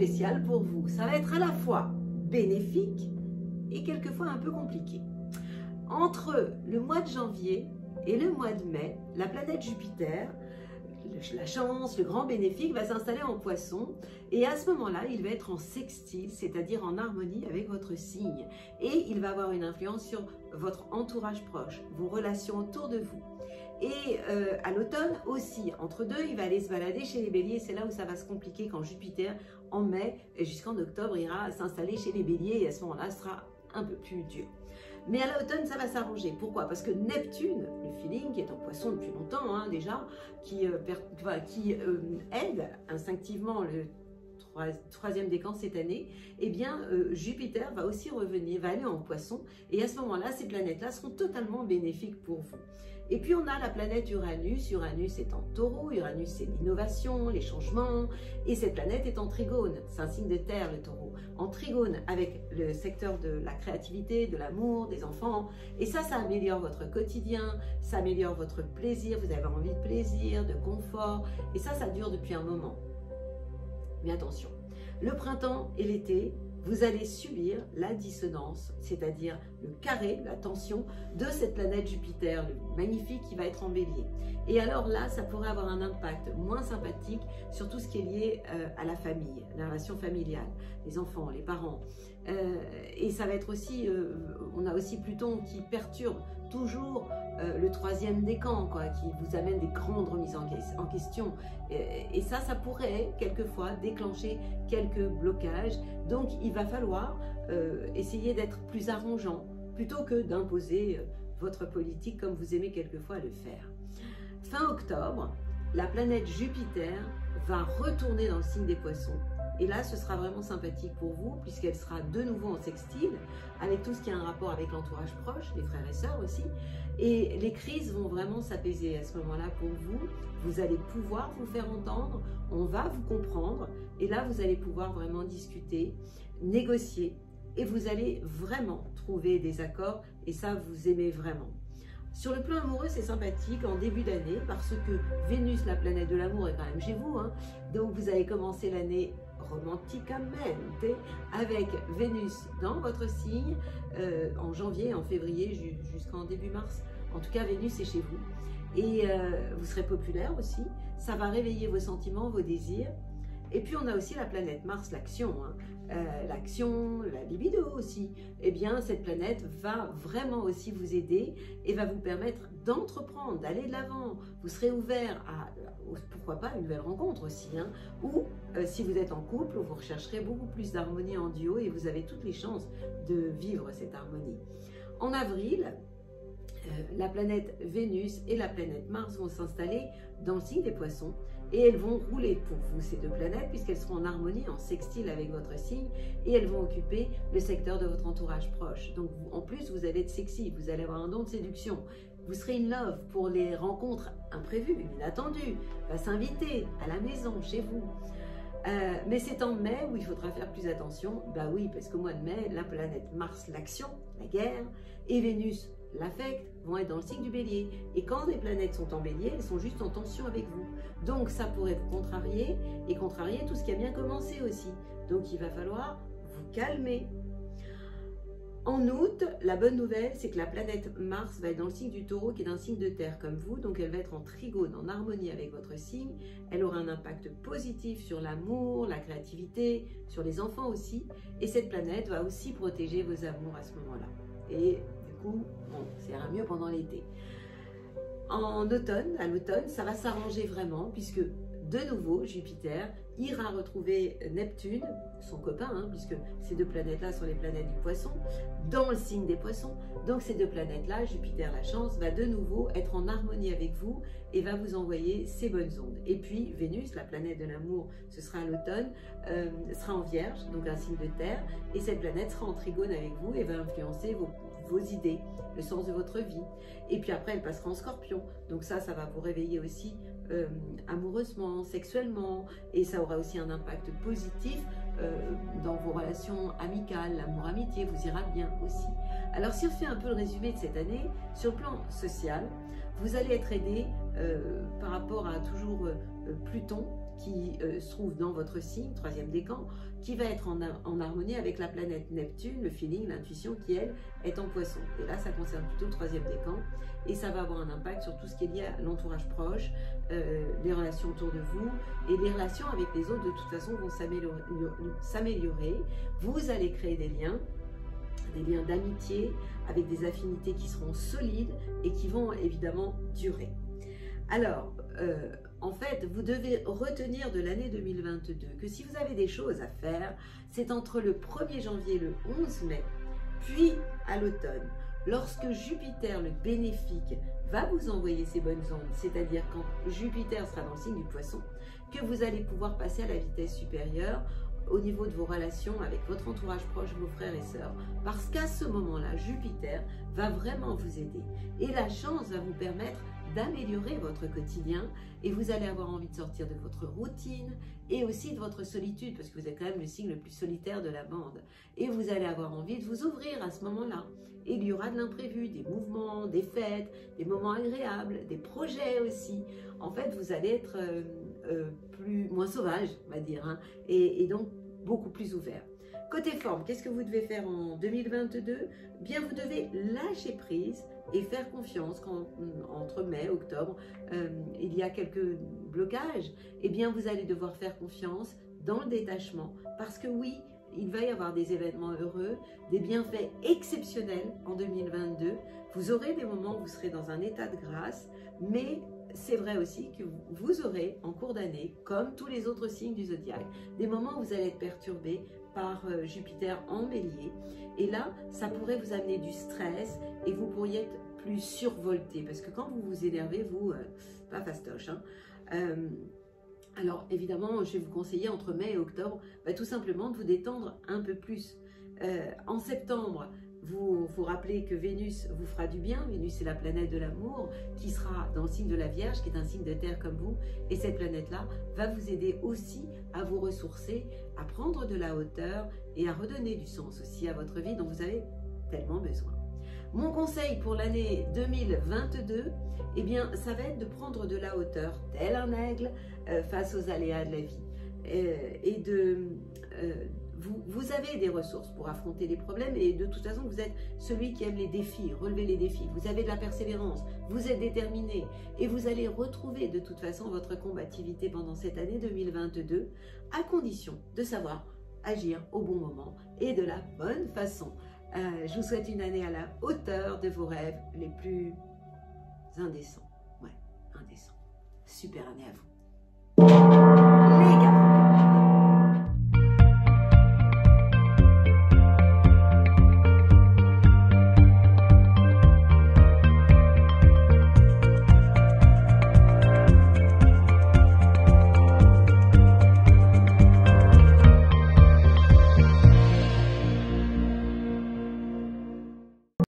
spécial pour vous. Ça va être à la fois bénéfique et quelquefois un peu compliqué. Entre le mois de janvier et le mois de mai, la planète Jupiter, la chance, le grand bénéfique, va s'installer en Poisson et à ce moment-là, il va être en sextile, c'est-à-dire en harmonie avec votre signe. Et il va avoir une influence sur votre entourage proche, vos relations autour de vous. Et à l'automne aussi, entre deux, il va aller se balader chez les béliers. C'est là où ça va se compliquer quand Jupiter, en mai jusqu'en octobre, ira s'installer chez les béliers et à ce moment-là, ce sera un peu plus dur. Mais à l'automne, ça va s'arranger. Pourquoi? Parce que Neptune, le feeling, qui est en Poisson depuis longtemps déjà, qui aide instinctivement le troisième décan cette année, eh bien Jupiter va aussi revenir, va aller en Poisson, et à ce moment-là, ces planètes-là seront totalement bénéfiques pour vous. Et puis on a la planète Uranus. Uranus est en Taureau. Uranus, c'est l'innovation, les changements, et cette planète est en Trigone. C'est un signe de terre, le Taureau. En Trigone avec le secteur de la créativité, de l'amour, des enfants, et ça améliore votre quotidien, ça améliore votre plaisir, vous avez envie de plaisir, de confort, et ça dure depuis un moment. Mais attention, le printemps et l'été, vous allez subir la dissonance, c'est-à-dire le carré, la tension de cette planète Jupiter, le magnifique qui va être en bélier. Et alors là, ça pourrait avoir un impact moins sympathique sur tout ce qui est lié à la famille, la relation familiale, les enfants, les parents. Et ça va être aussi, on a aussi Pluton qui perturbe toujours le troisième décan, qui vous amène des grandes remises en question. Et ça pourrait quelquefois déclencher quelques blocages. Donc il va falloir essayer d'être plus arrangeant plutôt que d'imposer votre politique comme vous aimez quelquefois le faire. Fin octobre, la planète Jupiter va retourner dans le signe des Poissons. Et là, ce sera vraiment sympathique pour vous, puisqu'elle sera de nouveau en sextile, avec tout ce qui a un rapport avec l'entourage proche, les frères et sœurs aussi. Et les crises vont vraiment s'apaiser à ce moment-là pour vous. Vous allez pouvoir vous faire entendre, on va vous comprendre. Et là, vous allez pouvoir vraiment discuter, négocier. Et vous allez vraiment trouver des accords. Et ça, vous aimez vraiment. Sur le plan amoureux, c'est sympathique en début d'année, parce que Vénus, la planète de l'amour, est quand même chez vous. Donc, vous allez commencer l'année romanticamente avec Vénus dans votre signe en janvier, en février jusqu'en début mars. En tout cas, Vénus est chez vous et vous serez populaire aussi. Ça va réveiller vos sentiments, vos désirs. Et puis on a aussi la planète Mars, l'action, l'action, la libido aussi. Eh bien, cette planète va vraiment aussi vous aider et va vous permettre d'entreprendre, d'aller de l'avant. Vous serez ouvert à, pourquoi pas, une nouvelle rencontre aussi. Ou si vous êtes en couple, vous rechercherez beaucoup plus d'harmonie en duo et vous avez toutes les chances de vivre cette harmonie. En avril, la planète Vénus et la planète Mars vont s'installer dans le signe des Poissons et elles vont rouler pour vous, ces deux planètes, puisqu'elles seront en harmonie, en sextile avec votre signe, et elles vont occuper le secteur de votre entourage proche. Donc en plus, vous allez être sexy, vous allez avoir un don de séduction. Vous serez in love pour les rencontres imprévues, inattendues, va s'inviter à la maison, chez vous. Mais c'est en mai où il faudra faire plus attention. Bah oui, parce qu'au mois de mai, la planète Mars, l'action, la guerre, et Vénus, l'affect, vont être dans le signe du bélier. Et quand les planètes sont en bélier, elles sont juste en tension avec vous. Donc ça pourrait vous contrarier et contrarier tout ce qui a bien commencé aussi. Donc il va falloir vous calmer. En août, la bonne nouvelle, c'est que la planète Mars va être dans le signe du Taureau, qui est un signe de terre comme vous. Donc elle va être en trigone, en harmonie avec votre signe. Elle aura un impact positif sur l'amour, la créativité, sur les enfants aussi. Et cette planète va aussi protéger vos amours à ce moment-là. Et du coup, bon, ça ira mieux pendant l'été. En automne, à l'automne, ça va s'arranger vraiment, puisque de nouveau, Jupiter ira retrouver Neptune, son copain, puisque ces deux planètes-là sont les planètes du Poisson, dans le signe des Poissons. Donc ces deux planètes-là, Jupiter, la chance, va de nouveau être en harmonie avec vous et va vous envoyer ses bonnes ondes. Et puis Vénus, la planète de l'amour, ce sera à l'automne, sera en Vierge, donc un signe de terre, et cette planète sera en trigone avec vous et va influencer vos idées, le sens de votre vie. Et puis après, elle passera en Scorpion. Donc ça va vous réveiller aussi amoureusement, sexuellement, et ça aura aussi un impact positif dans vos relations amicales, l'amour-amitié vous ira bien aussi. Alors si on fait un peu le résumé de cette année, sur le plan social, vous allez être aidé par rapport à toujours Pluton qui se trouve dans votre signe, troisième décan, qui va être en harmonie avec la planète Neptune, le feeling, l'intuition qui, elle, est en poisson. Et là, ça concerne plutôt le troisième décan et ça va avoir un impact sur tout ce qui est lié à l'entourage proche, les relations autour de vous et les relations avec les autres, de toute façon, vont s'améliorer. Vous allez créer des liens d'amitié avec des affinités qui seront solides et qui vont évidemment durer. Alors, en fait, vous devez retenir de l'année 2022 que si vous avez des choses à faire, c'est entre le 1er janvier et le 11 mai, puis à l'automne, lorsque Jupiter, le bénéfique, va vous envoyer ses bonnes ondes, c'est-à-dire quand Jupiter sera dans le signe du Poisson, que vous allez pouvoir passer à la vitesse supérieure au niveau de vos relations avec votre entourage proche, vos frères et sœurs, parce qu'à ce moment-là, Jupiter va vraiment vous aider. Et la chance va vous permettre d'améliorer votre quotidien et vous allez avoir envie de sortir de votre routine et aussi de votre solitude, parce que vous êtes quand même le signe le plus solitaire de la bande. Et vous allez avoir envie de vous ouvrir à ce moment-là. Et il y aura de l'imprévu, des mouvements, des fêtes, des moments agréables, des projets aussi. En fait, vous allez être moins sauvage, on va dire, hein, et donc beaucoup plus ouvert. Côté forme, qu'est-ce que vous devez faire en 2022? Bien, vous devez lâcher prise et faire confiance quand entre mai et octobre, il y a quelques blocages. Eh bien, vous allez devoir faire confiance dans le détachement parce que oui, il va y avoir des événements heureux, des bienfaits exceptionnels en 2022. Vous aurez des moments où vous serez dans un état de grâce, mais c'est vrai aussi que vous aurez en cours d'année, comme tous les autres signes du zodiaque, des moments où vous allez être perturbé par Jupiter en Bélier. Et là, ça pourrait vous amener du stress et vous pourriez être plus survolté. Parce que quand vous vous énervez, vous, pas fastoche. Hein. Alors, évidemment, je vais vous conseiller entre mai et octobre, tout simplement de vous détendre un peu plus. En septembre, vous vous rappelez que Vénus vous fera du bien. Vénus, c'est la planète de l'amour qui sera dans le signe de la Vierge, qui est un signe de terre comme vous. Et cette planète-là va vous aider aussi à vous ressourcer, à prendre de la hauteur et à redonner du sens aussi à votre vie dont vous avez tellement besoin. Mon conseil pour l'année 2022, eh bien, ça va être de prendre de la hauteur, tel un aigle, face aux aléas de la vie. Et vous avez des ressources pour affronter les problèmes et de toute façon, vous êtes celui qui aime les défis, relever les défis. Vous avez de la persévérance, vous êtes déterminé et vous allez retrouver de toute façon votre combativité pendant cette année 2022 à condition de savoir agir au bon moment et de la bonne façon. Je vous souhaite une année à la hauteur de vos rêves les plus indécents. Ouais, indécents. Super année à vous.